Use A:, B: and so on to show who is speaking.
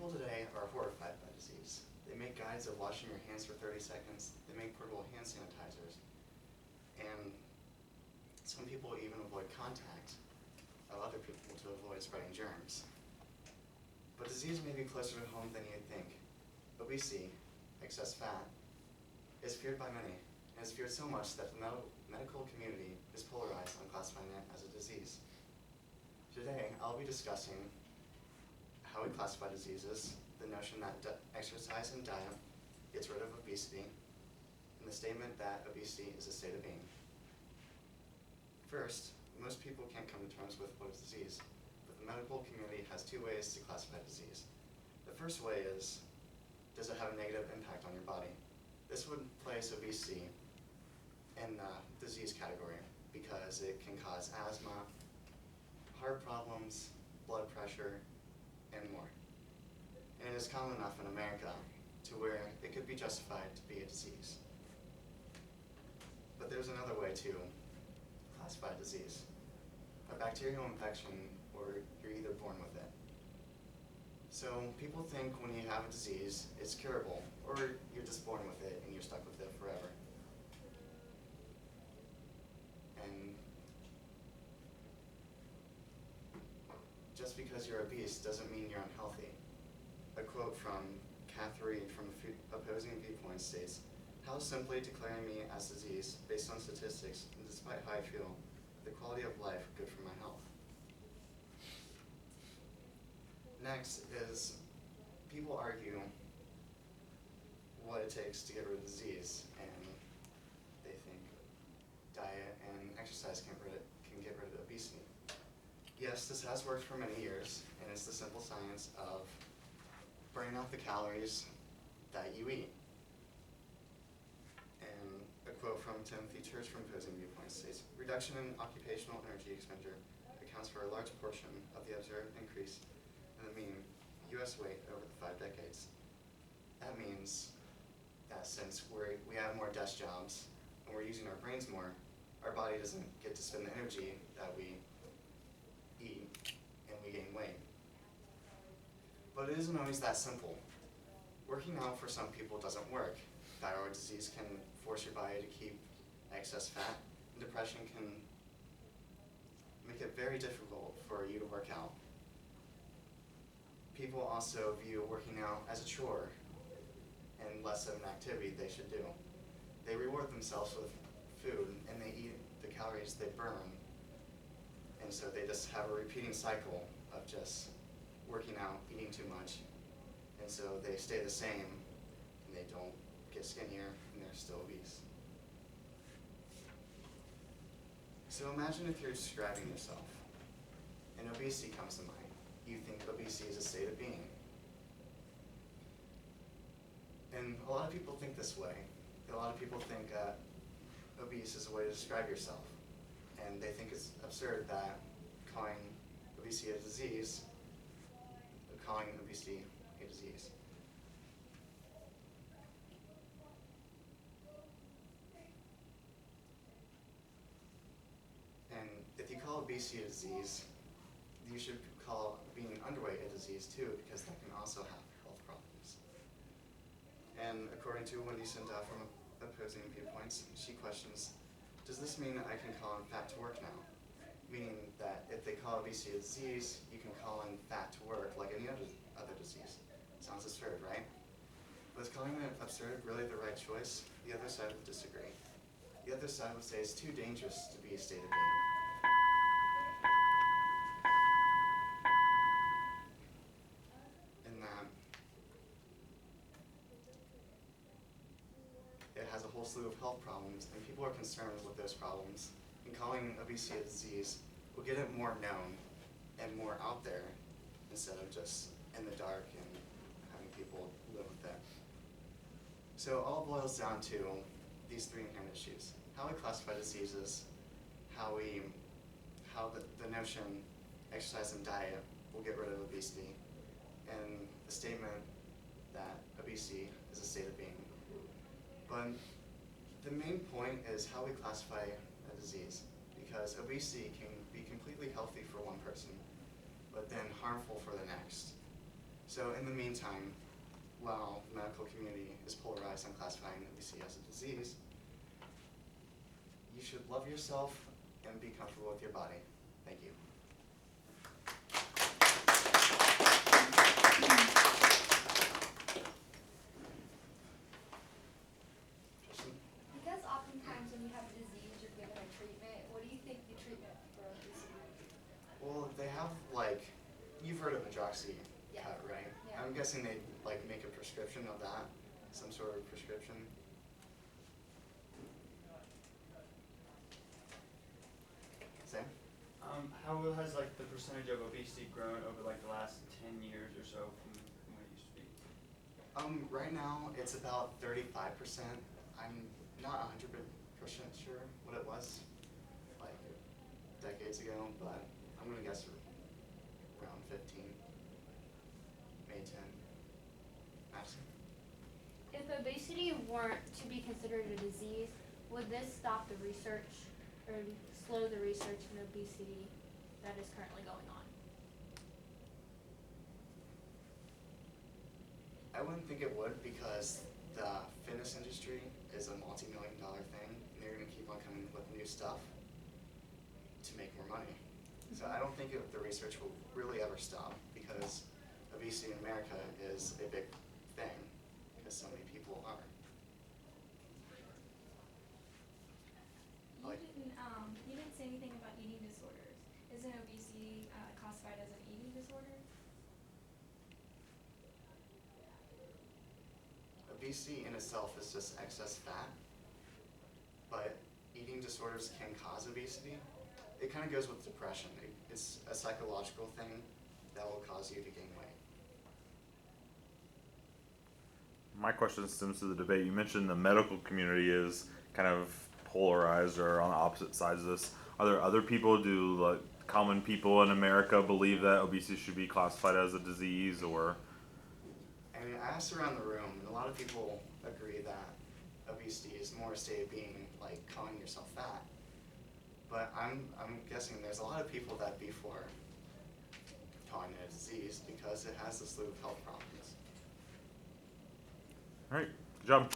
A: People today are horrified by disease. They make guides of washing your hands for 30 seconds. They make portable hand sanitizers. And some people even avoid contact of other people to avoid spreading germs. But disease may be closer to home than you'd think. Obesity, excess fat, is feared by many, and is feared so much that the medical community is polarized on classifying it as a disease. Today, I'll be discussing how we classify diseases, the notion that exercise and diet gets rid of obesity, and the statement that obesity is a state of being. First, most people can't come to terms with what is disease, but the medical community has two ways to classify disease. The first way is, does it have a negative impact on your body? This would place obesity in the disease category because it can cause asthma, heart problems, blood pressure, and more. And it is common enough in America to where it could be justified to be a disease. But there's another way to classify disease. A bacterial infection, or you're either born with it. So people think when you have a disease, it's curable, or you're just born with it and you're stuck with it forever. And just because you're obese doesn't mean you're unhealthy. A quote from Catherine from Opposing Viewpoints states, "How simply declaring me as disease based on statistics, and despite how I feel, the quality of life good for my health." Next is, people argue what it takes to get rid of disease, and they think diet and exercise can get rid of obesity. Yes, this has worked for many years, and it's the simple science of burning off the calories that you eat. And a quote from Timothy Church from Opposing Viewpoints states, "Reduction in occupational energy expenditure accounts for a large portion of the observed increase in the mean U.S. weight over the 5 decades. That means that since we have more desk jobs and we're using our brains more, our body doesn't get to spend the energy that we eat and we gain weight. But it isn't always that simple. Working out for some people doesn't work. Thyroid disease can force your body to keep excess fat, and depression can make it very difficult for you to work out. People also view working out as a chore and less of an activity they should do. They reward themselves with food and they eat the calories they burn, and so they just have a repeating cycle of just working out, eating too much, and so they stay the same and they don't get skinnier and they're still obese. So imagine if you're describing yourself and obesity comes to mind. You think obesity is a state of being. And a lot of people think this way. A lot of people think obese is a way to describe yourself. And they think it's absurd that calling obesity a disease, calling obesity a disease. And if you call obesity a disease, you should call being underweight a disease too, because that can also have health problems. And according to Wendy Sinda from Opposing Viewpoints, she questions, does this mean I can call in fat to work now? Meaning that if they call obesity a disease, you can call in fat to work like any other disease. Sounds absurd, right? But is calling it absurd really the right choice? The other side would disagree. The other side would say it's too dangerous to be a state of being. In that it has a whole slew of health problems, and people are concerned with those problems. And calling obesity a disease will get it more known and more out there instead of just in the dark and having people live with it. So it all boils down to these three inherent issues: how we classify diseases, how the notion exercise and diet will get rid of obesity, and the statement that obesity is a state of being. But the main point is how we classify a disease, because obesity can be completely healthy for one person, but then harmful for the next. So in the meantime, while the medical community is polarized on classifying obesity as a disease, you should love yourself and be comfortable with your body. Thank you. Tristan?
B: Because oftentimes when you have a disease, you're given a treatment. What do you think the treatment for obesity?
A: Well, they have like, you've heard of Medroxy
B: Yeah.
A: cut, right?
B: Yeah.
A: I'm guessing they like make a prescription of that, some sort of prescription. Sam?
C: How has like the percentage of obesity grown over like the last 10 years or so from what it used to be?
A: Right now it's about 35%. I'm not 100% sure what it was like decades ago, but I'm gonna guess around 15, maybe 10. Madison?
D: If obesity weren't to be considered a disease, would this stop the research or slow the research in obesity that is currently going on?
A: I wouldn't think it would, because the fitness industry is a multi-million-dollar thing, and they're gonna keep on coming with new stuff to make more money. So I don't think the research will really ever stop, because obesity in America is a big thing, because so many people are.
E: You didn't say anything about eating disorders. Isn't obesity classified as an eating disorder?
A: Obesity in itself is just excess fat, but eating disorders can cause obesity. It kind of goes with depression. It's a psychological thing that will cause you to gain weight.
F: My question stems to the debate. You mentioned the medical community is kind of polarized or on the opposite sides of this. Are there other people, do like common people in America believe that obesity should be classified as a disease, or?
A: I mean, I asked around the room, and a lot of people agree that obesity is more a state of being, like calling yourself fat. But I'm guessing there's a lot of people that be for calling it a disease, because it has a slew of health problems.
F: All right, good job.